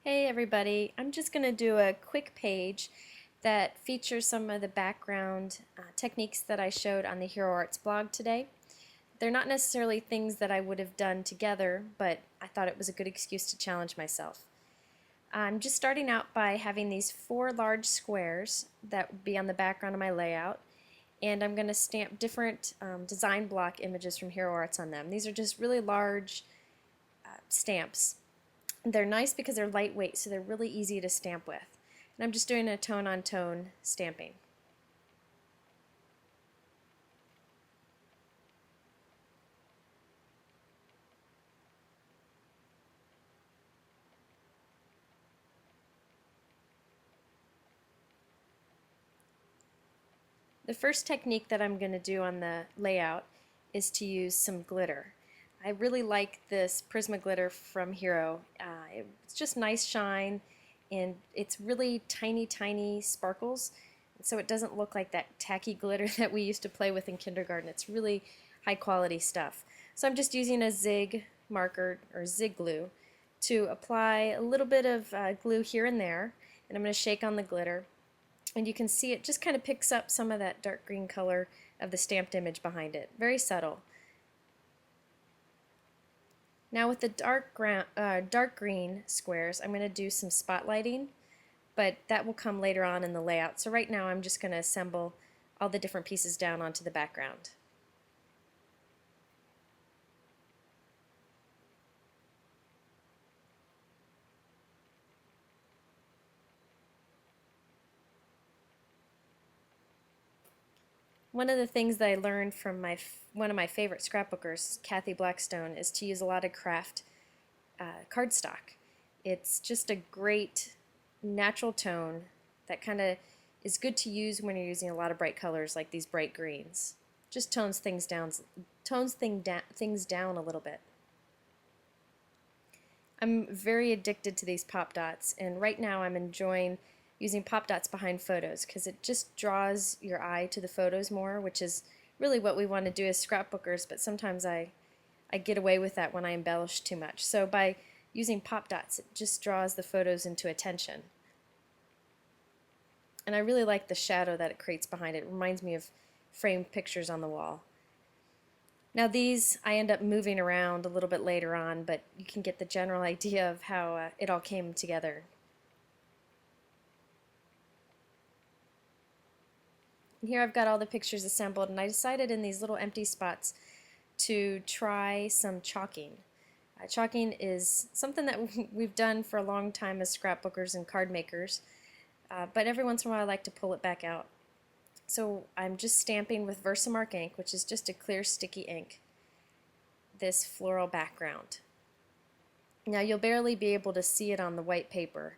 Hey everybody, I'm just going to do a quick page that features some of the background techniques that I showed on the Hero Arts blog today. They're not necessarily things that I would have done together, but I thought it was a good excuse to challenge myself. I'm just starting out by having these four large squares that would be on the background of my layout, and I'm going to stamp different design block images from Hero Arts on them. These are just really large stamps. They're nice because they're lightweight, so they're really easy to stamp with. And I'm just doing a tone-on-tone stamping. The first technique that I'm going to do on the layout is to use some glitter. I really like this Prisma glitter from Hero. It's just nice shine, and it's really tiny sparkles, so it doesn't look like that tacky glitter that we used to play with in kindergarten. It's really high quality stuff. So I'm just using a zig marker or zig glue to apply a little bit of glue here and there, and I'm going to shake on the glitter. And you can see it just kind of picks up some of that dark green color of the stamped image behind it. Very subtle. Now with the dark green squares, I'm going to do some spotlighting, but that will come later on in the layout. So right now I'm just going to assemble all the different pieces down onto the background. One of the things that I learned from one of my favorite scrapbookers, Kathy Blackstone, is to use a lot of craft cardstock. It's just a great natural tone that kind of is good to use when you're using a lot of bright colors like these bright greens. Just things down a little bit. I'm very addicted to these pop dots, and right now I'm enjoying using pop dots behind photos because it just draws your eye to the photos more, which is really what we want to do as scrapbookers, but sometimes I get away with that when I embellish too much. So by using pop dots, it just draws the photos into attention. And I really like the shadow that it creates behind it. It reminds me of framed pictures on the wall. Now these I end up moving around a little bit later on, but you can get the general idea of how it all came together. And here I've got all the pictures assembled, and I decided in these little empty spots to try some chalking. Chalking is something that we've done for a long time as scrapbookers and card makers, but every once in a while I like to pull it back out. So I'm just stamping with Versamark ink, which is just a clear sticky ink, this floral background. Now you'll barely be able to see it on the white paper.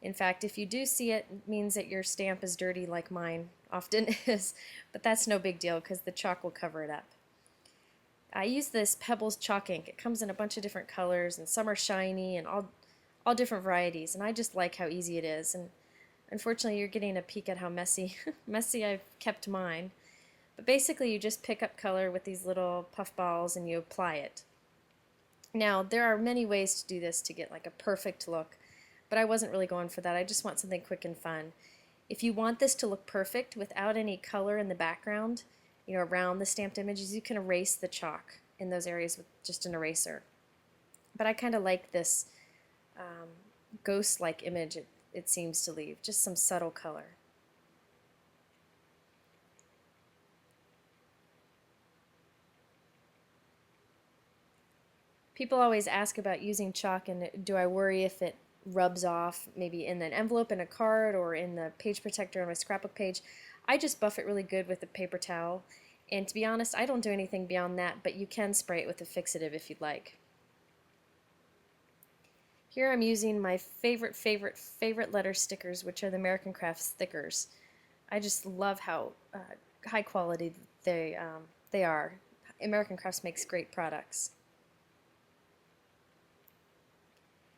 In fact, if you do see it, it means that your stamp is dirty like mine often is, but that's no big deal because the chalk will cover it up. I use this Pebbles chalk ink. It comes in a bunch of different colors, and some are shiny and all different varieties, and I just like how easy it is. And unfortunately, you're getting a peek at how messy I've kept mine. But basically, you just pick up color with these little puff balls and you apply it. Now, there are many ways to do this to get like a perfect look, but I wasn't really going for that. I just want something quick and fun. If you want this to look perfect without any color in the background, around the stamped images, you can erase the chalk in those areas with just an eraser. But I kind of like this ghost-like image it seems to leave, just some subtle color. People always ask about using chalk, and do I worry if it rubs off maybe in an envelope in a card or in the page protector on my scrapbook page. I just buff it really good with a paper towel, and to be honest, I don't do anything beyond that, but you can spray it with a fixative if you'd like. Here I'm using my favorite letter stickers, which are the American Crafts Thickers. I just love how high quality they are. American Crafts makes great products.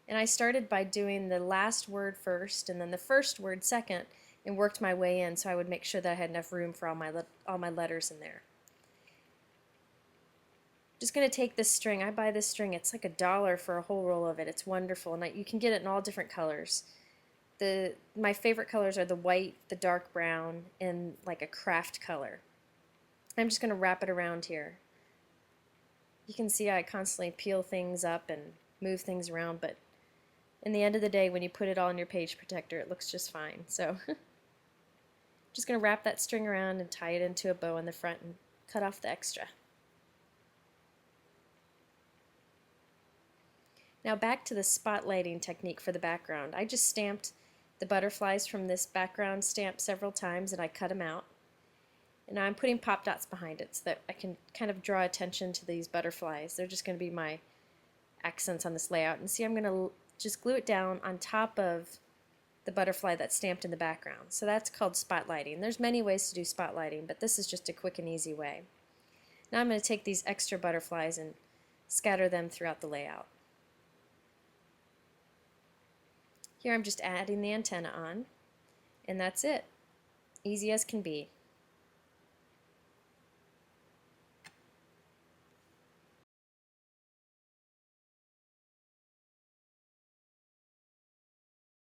And I started by doing the last word first and then the first word second, and worked my way in so I would make sure that I had enough room for all my letters in there. Just going to take this string. I buy this string. It's like $1 for a whole roll of it. It's wonderful, and you can get it in all different colors. My favorite colors are the white, the dark brown, and like a craft color. I'm just going to wrap it around here. You can see I constantly peel things up and move things around, but in the end of the day, when you put it all in your page protector, it looks just fine. So just going to wrap that string around and tie it into a bow on the front and cut off the extra. Now back to the spotlighting technique for the background. I just stamped the butterflies from this background stamp several times and I cut them out. And now I'm putting pop dots behind it so that I can kind of draw attention to these butterflies. They're just going to be my accents on this layout. And see, I'm going to just glue it down on top of the butterfly that's stamped in the background. So that's called spotlighting. There's many ways to do spotlighting, but this is just a quick and easy way. Now I'm going to take these extra butterflies and scatter them throughout the layout. Here I'm just adding the antenna on, and that's it. Easy as can be.